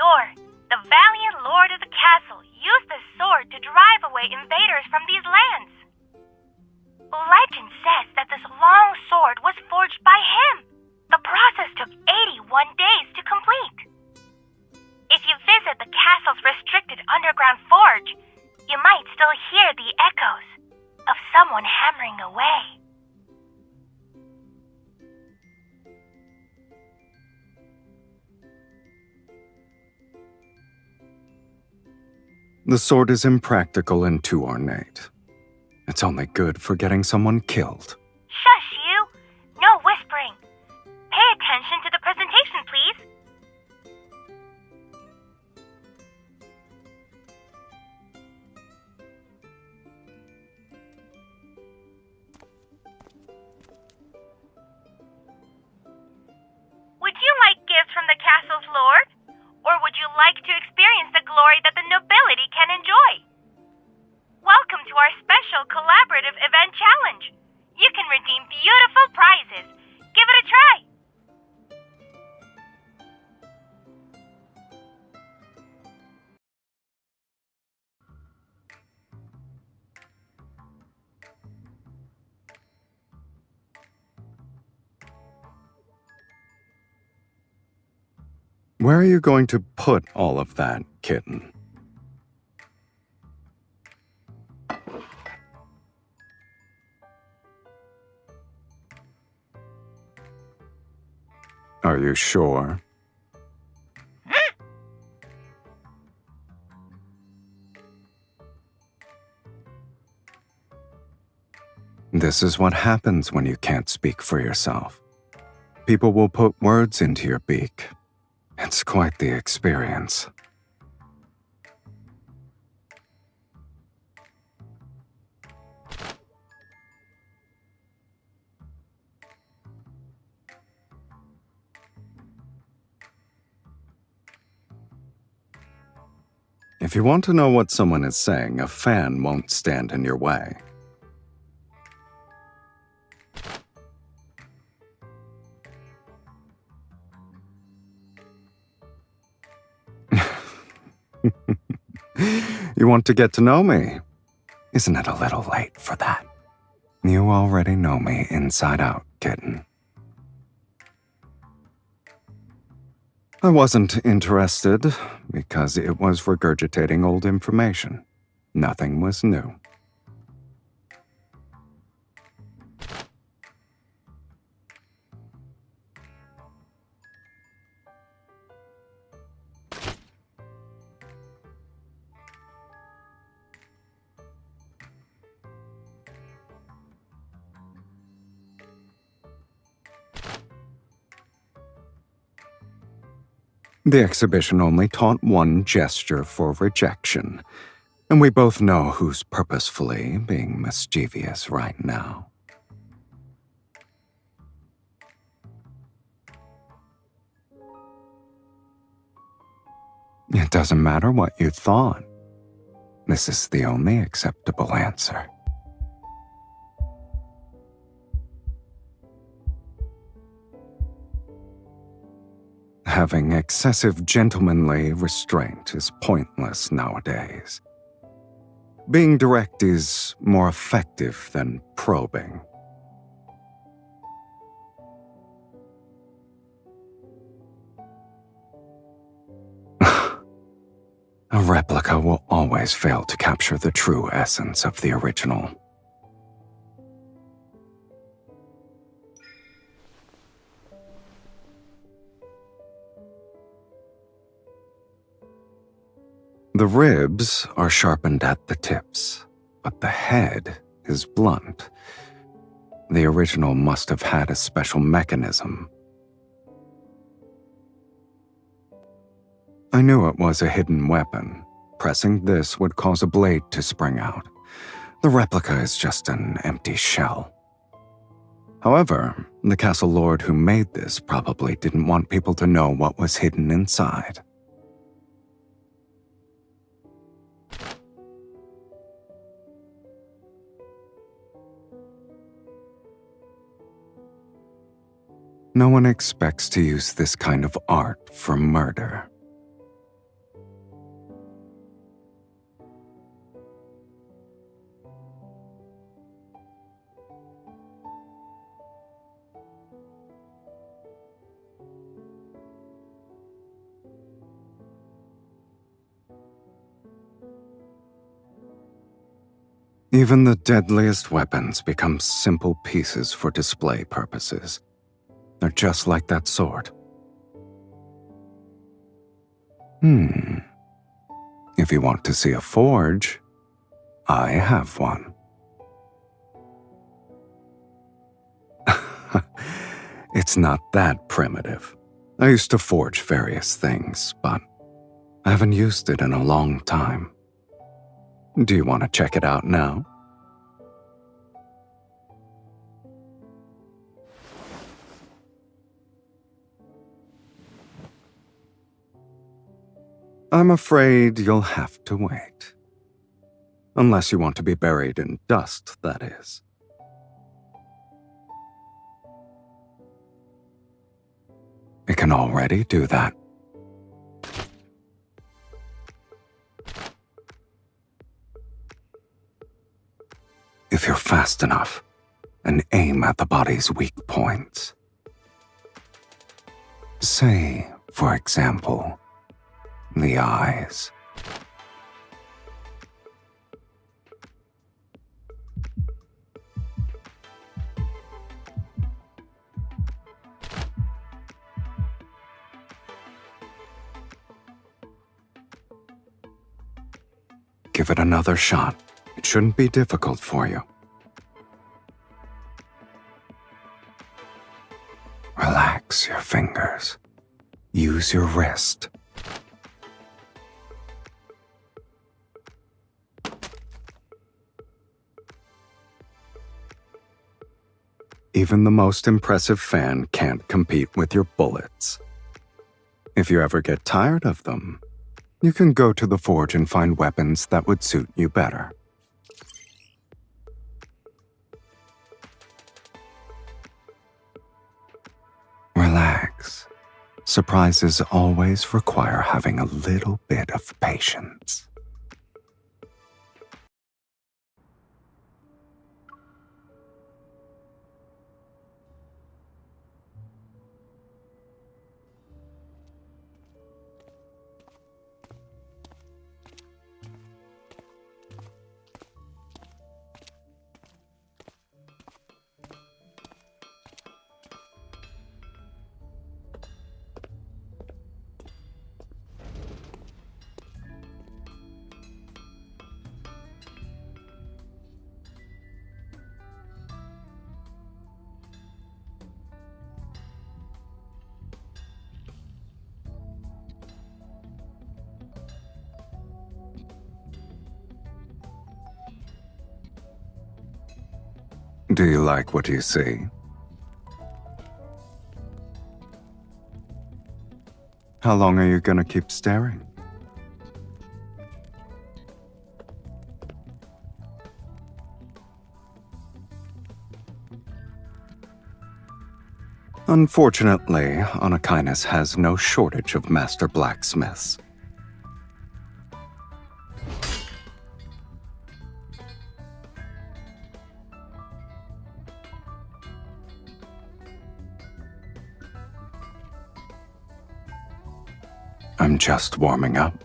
lore. The valiant lord of the castle used the sword to drive away invaders from these lands. Legend says that this long sword was forged by him. The process took 81 days to complete. If you visit the castle's restricted underground forge, you might still hear the echoes of someone hammering away. The sword is impractical and too ornate. It's only good for getting someone killed. Shush, you! No whispering. Pay attention to the presentation, please. Would you like gifts from the castle's lord? Or would you like to experience the glory that the nobility can enjoy? Welcome to our special collaborative event challenge. You can redeem beautiful prizes. Give it a try. Where are you going to put all of that, kitten? Are you sure? This is what happens when you can't speak for yourself. People will put words into your beak. It's quite the experience. If you want to know what someone is saying, a fan won't stand in your way. You want to get to know me? Isn't it a little late for that? You already know me inside out, kitten. I wasn't interested because it was regurgitating old information. Nothing was new. The exhibition only taught one gesture for rejection, and we both know who's purposefully being mischievous right now. It doesn't matter what you thought. This is the only acceptable answer. Having excessive gentlemanly restraint is pointless nowadays. Being direct is more effective than probing. A replica will always fail to capture the true essence of the original. The ribs are sharpened at the tips, but the head is blunt. The original must have had a special mechanism. I knew it was a hidden weapon. Pressing this would cause a blade to spring out. The replica is just an empty shell. However, the castle lord who made this probably didn't want people to know what was hidden inside. No one expects to use this kind of art for murder. Even the deadliest weapons become simple pieces for display purposes. They're just like that sword. If you want to see a forge, I have one. It's not that primitive. I used to forge various things, but I haven't used it in a long time. Do you want to check it out now? I'm afraid you'll have to wait. Unless you want to be buried in dust, that is. It can already do that. If you're fast enough, and aim at the body's weak points. Say, for example, the eyes. Give it another shot. It shouldn't be difficult for you. Relax your fingers. Use your wrist. Even the most impressive fan can't compete with your bullets. If you ever get tired of them, you can go to the forge and find weapons that would suit you better. Relax. Surprises always require having a little bit of patience. Do you like what you see? How long are you gonna keep staring? Unfortunately, Anakinus has no shortage of master blacksmiths. I'm just warming up.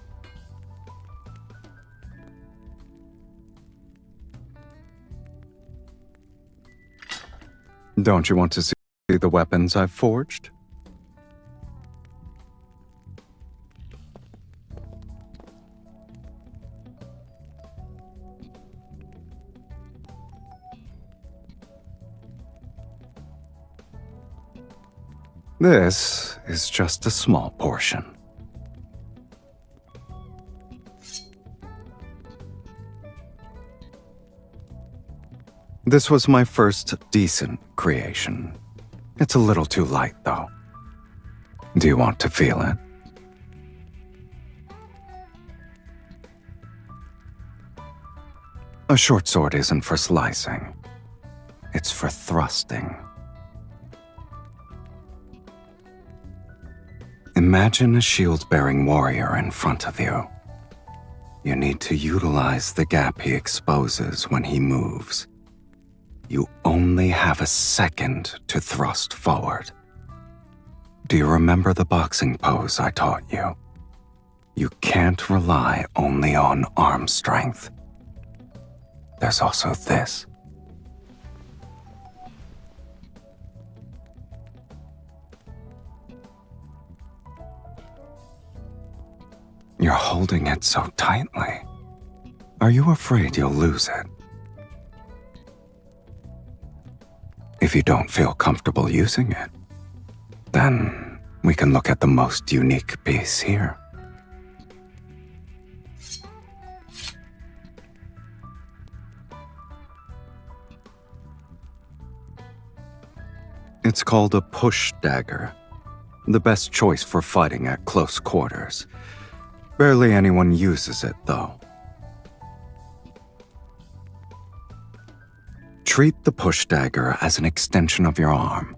Don't you want to see the weapons I've forged? This is just a small portion. This was my first decent creation. It's a little too light, though. Do you want to feel it? A short sword isn't for slicing. It's for thrusting. Imagine a shield-bearing warrior in front of you. You need to utilize the gap he exposes when he moves. You only have a second to thrust forward. Do you remember the boxing pose I taught you? You can't rely only on arm strength. there's also this. You're holding it so tightly. Are you afraid you'll lose it? If you don't feel comfortable using it, then we can look at the most unique piece here. It's called a push dagger, the best choice for fighting at close quarters. Barely anyone uses it, though. Treat the push dagger as an extension of your arm.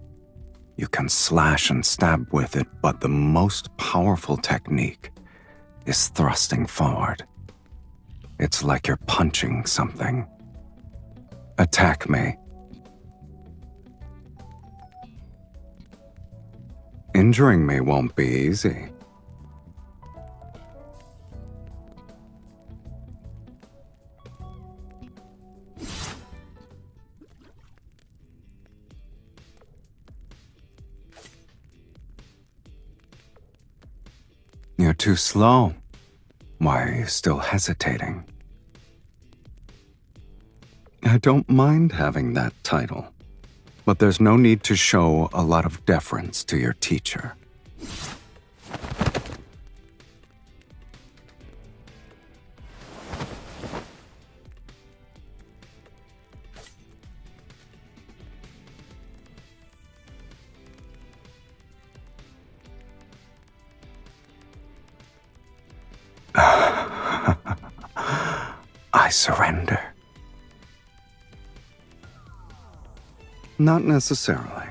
You can slash and stab with it, but the most powerful technique is thrusting forward. It's like you're punching something. Attack me. Injuring me won't be easy. You're too slow. Why are you still hesitating? I don't mind having that title, but there's no need to show a lot of deference to your teacher. I surrender. Not necessarily.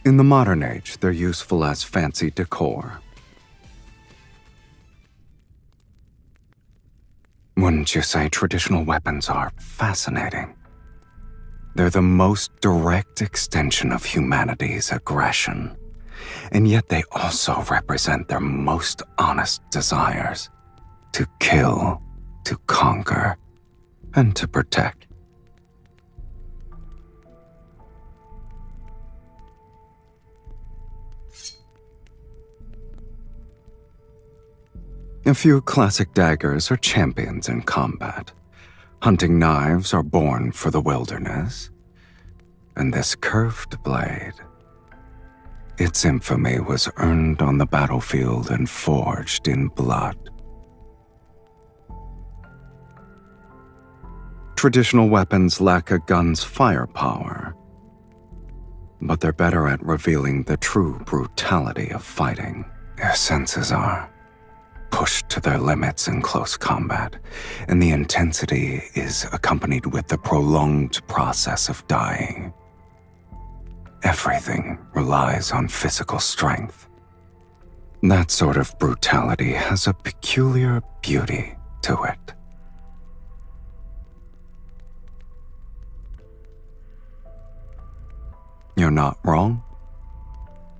In the modern age, they're useful as fancy decor. Wouldn't you say traditional weapons are fascinating? They're the most direct extension of humanity's aggression, and yet they also represent their most honest desires: to kill, to conquer, and to protect. A few classic daggers are champions in combat. Hunting knives are born for the wilderness. And this curved blade, its infamy was earned on the battlefield and forged in blood. Traditional weapons lack a gun's firepower, but they're better at revealing the true brutality of fighting. Their senses are pushed to their limits in close combat, and the intensity is accompanied with the prolonged process of dying. Everything relies on physical strength. That sort of brutality has a peculiar beauty to it. You're not wrong.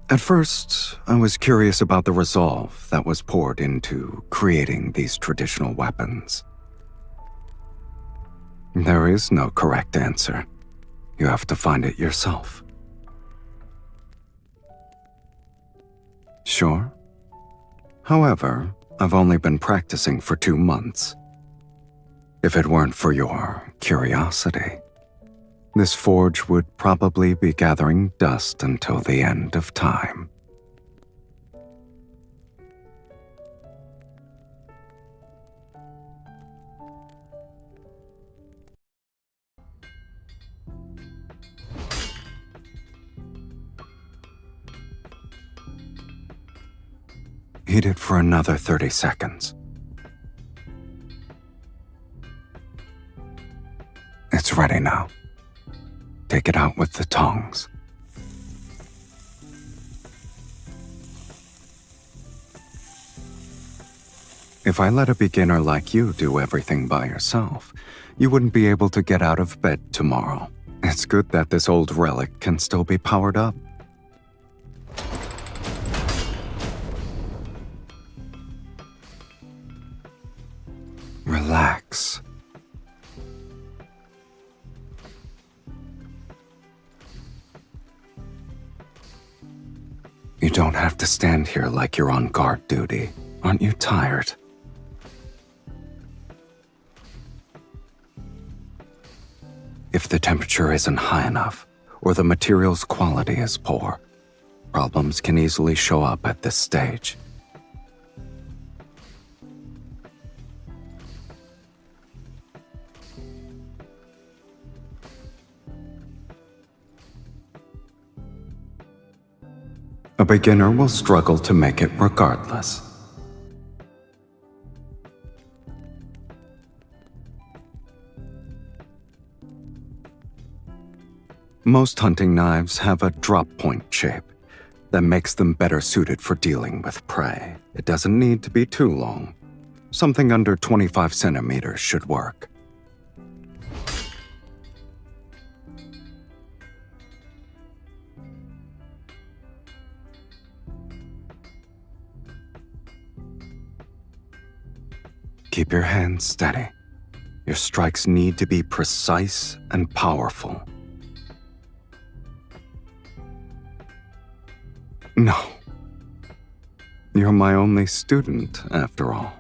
At first, I was curious about the resolve that was poured into creating these traditional weapons. There is no correct answer. You have to find it yourself. Sure. However, I've only been practicing for 2 months. If it weren't for your curiosity, this forge would probably be gathering dust until the end of time. Heat it for another 30 seconds. It's ready now. Take it out with the tongs. If I let a beginner like you do everything by yourself, you wouldn't be able to get out of bed tomorrow. It's good that this old relic can still be powered up. Relax. don't have to stand here like you're on guard duty. Aren't you tired? If the temperature isn't high enough, or the material's quality is poor, problems can easily show up at this stage. A beginner will struggle to make it regardless. Most hunting knives have a drop point shape that makes them better suited for dealing with prey. It doesn't need to be too long. Something under 25 centimeters should work. Keep your hands steady. Your strikes need to be precise and powerful. No. You're my only student, after all.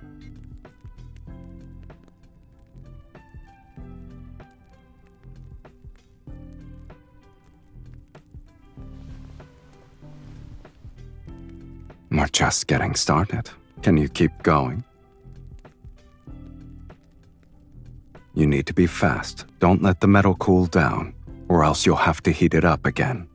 We're just getting started. Can you keep going? You need to be fast. Don't let the metal cool down, or else you'll have to heat it up again.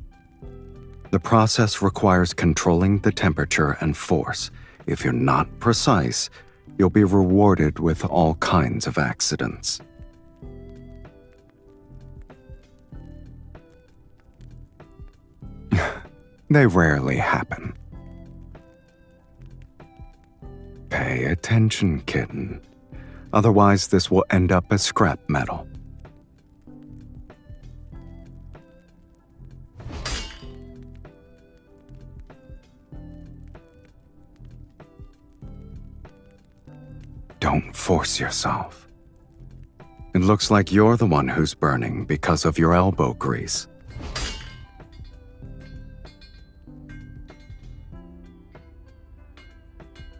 The process requires controlling the temperature and force. If you're not precise, you'll be rewarded with all kinds of accidents. They rarely happen. Pay attention, kitten. Otherwise, this will end up as scrap metal. Don't force yourself. It looks like you're the one who's burning because of your elbow grease.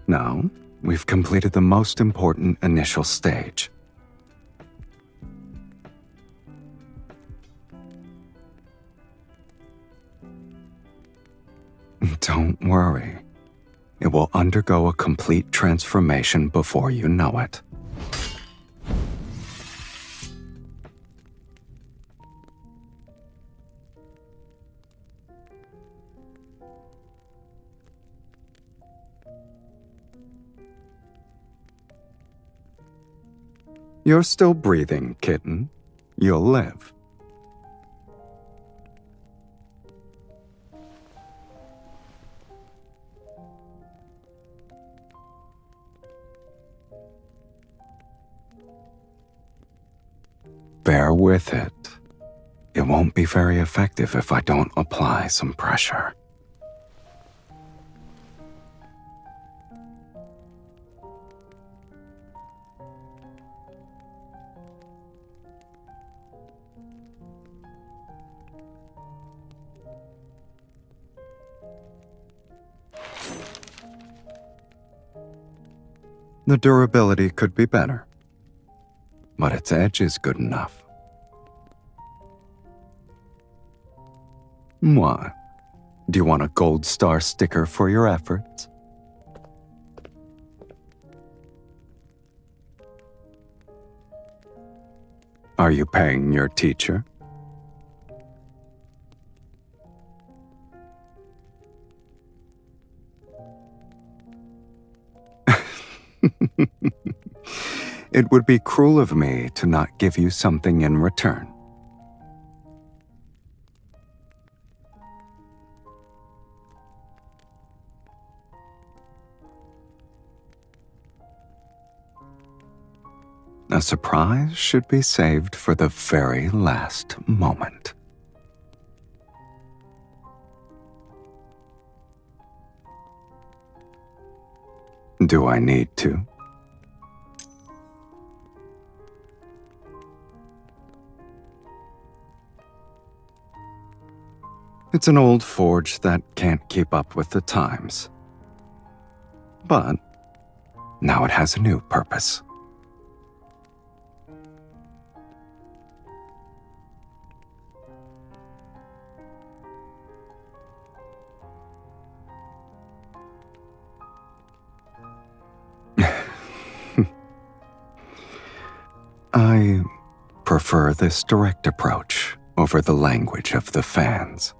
Now, we've completed the most important initial stage. Don't worry. It will undergo a complete transformation before you know it. You're still breathing, kitten. You'll live. Bear with it. It won't be very effective if I don't apply some pressure. The durability could be better, but its edge is good enough. What? Do you want a gold star sticker for your efforts? Are you paying your teacher? It would be cruel of me to not give you something in return. A surprise should be saved for the very last moment. Do I need to? It's an old forge that can't keep up with the times. But now it has a new purpose. I prefer this direct approach over the language of the fans.